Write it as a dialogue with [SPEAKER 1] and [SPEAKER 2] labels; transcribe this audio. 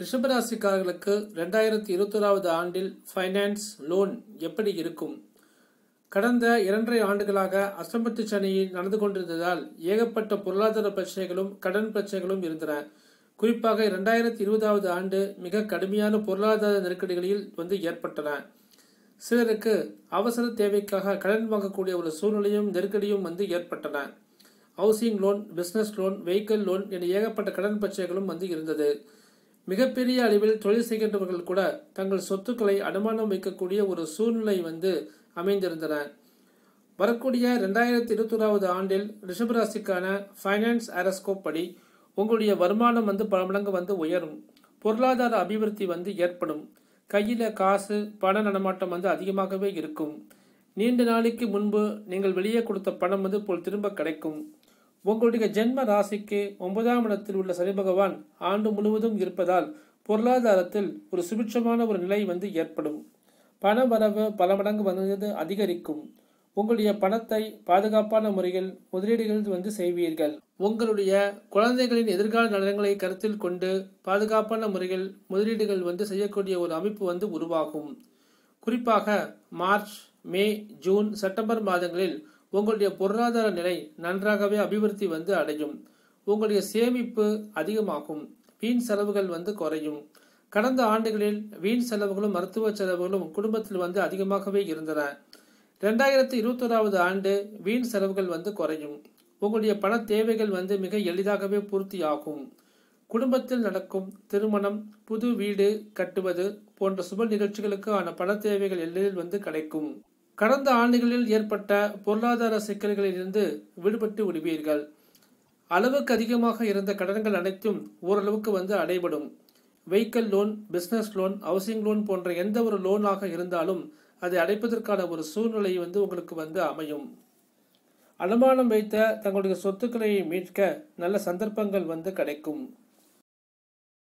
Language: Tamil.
[SPEAKER 1] ரிஷபராசிக்காரர்களுக்கு 2021வது ஆண்டில் ஃபைனான்ஸ் லோன் எப்படி இருக்கும்? கடந்த 2.5 ஆண்டுகளாக அஷ்டமத்து சனி நடந்து கொண்டிருந்ததால் ஏகப்பட்ட பொருளாதார பிரச்சனைகளும் கடன் பிரச்சனைகளும் இருந்தன. குறிப்பாக 2020வது ஆண்டு மிக கடுமையான பொருளாதார நெருக்கடிகளில் ஏற்பட்டன. சிலருக்கு அவசர தேவைக்காக கடன் வாங்கக்கூடிய ஒரு சூழ்நிலையும் நெருக்கடியும் ஏற்பட்டன. Housing loan, business loan, vehicle loan என ஏகப்பட்ட கடன் பிரச்சனைகளும் இருந்தது. மிகப்பெரிய அளவில் தொழில் செய்கின்றவர்கள் கூட தங்கள் சொத்துக்களை அடமானம் வைக்கக்கூடிய ஒரு சூழ்நிலை அமைந்திருந்தன. வரக்கூடிய 2021வது ஆண்டில் ரிஷபராசிக்கான ஃபைனான்ஸ் ஆரோஸ்கோப் படி உங்களுடைய வருமானம் பல மடங்கு உயரும். பொருளாதார அபிவிருத்தி ஏற்படும். கையில காசு பண நடமாட்டம் அதிகமாகவே இருக்கும். நீண்ட நாளைக்கு முன்பு நீங்கள் வெளியே கொடுத்த பணம் போல் திரும்ப கிடைக்கும். உங்களுடைய ஜென்ம ராசிக்கு 9ஆம் இடத்தில் உள்ள சனி பகவான் ஆண்டு முழுவதும் இருப்பதால் பொருளாதாரத்தில் ஒரு சுபிட்சமான ஒரு நிலை ஏற்படும். பண வரவு பல மடங்கு அதிகரிக்கும். உங்களுடைய பணத்தை பாதுகாப்பான முறையில் முதலீடுகள் செய்வீர்கள். உங்களுடைய குழந்தைகளின் எதிர்கால நலன்களை கருத்தில் கொண்டு பாதுகாப்பான முறையில் முதலீடுகள் செய்யக்கூடிய ஒரு அமைப்பு உருவாகும். குறிப்பாக மார்ச், மே, ஜூன், செப்டம்பர் மாதங்களில் உங்களுடைய பொருளாதார நிலை நன்றாகவே அபிவிருத்தி அடையும். உங்களுடைய சேமிப்பு அதிகமாகும். வீண் செலவுகள் குறையும். கடந்த ஆண்டுகளில் வீண் செலவுகளும் மருத்துவ செலவுகளும் குடும்பத்தில் அதிகமாகவே இருந்தன. 2021வது ஆண்டு வீண் செலவுகள் குறையும். உங்களுடைய பண தேவைகள் மிக எளிதாகவே பூர்த்தியாகும். குடும்பத்தில் நடக்கும் திருமணம், புது வீடு கட்டுவது போன்ற சுப நிகழ்ச்சிகளுக்கான பண தேவைகள் எளிதில் கிடைக்கும். கடந்த ஆண்டுகளில் ஏற்பட்ட பொருளாதார சிக்கல்களில் இருந்து விடுபட்டு விடுவீர்கள். அளவுக்கு அதிகமாக இருந்த கடன்கள் அனைத்தும் ஓரளவுக்கு அடைபடும். Vehicle loan, business loan, housing loan போன்ற எந்த ஒரு லோனாக இருந்தாலும் அதை அடைப்பதற்கான ஒரு சூழ்நிலை உங்களுக்கு அமையும். அடமானம் வைத்த தங்களுடைய சொத்துக்களை மீட்க நல்ல சந்தர்ப்பங்கள் கிடைக்கும்.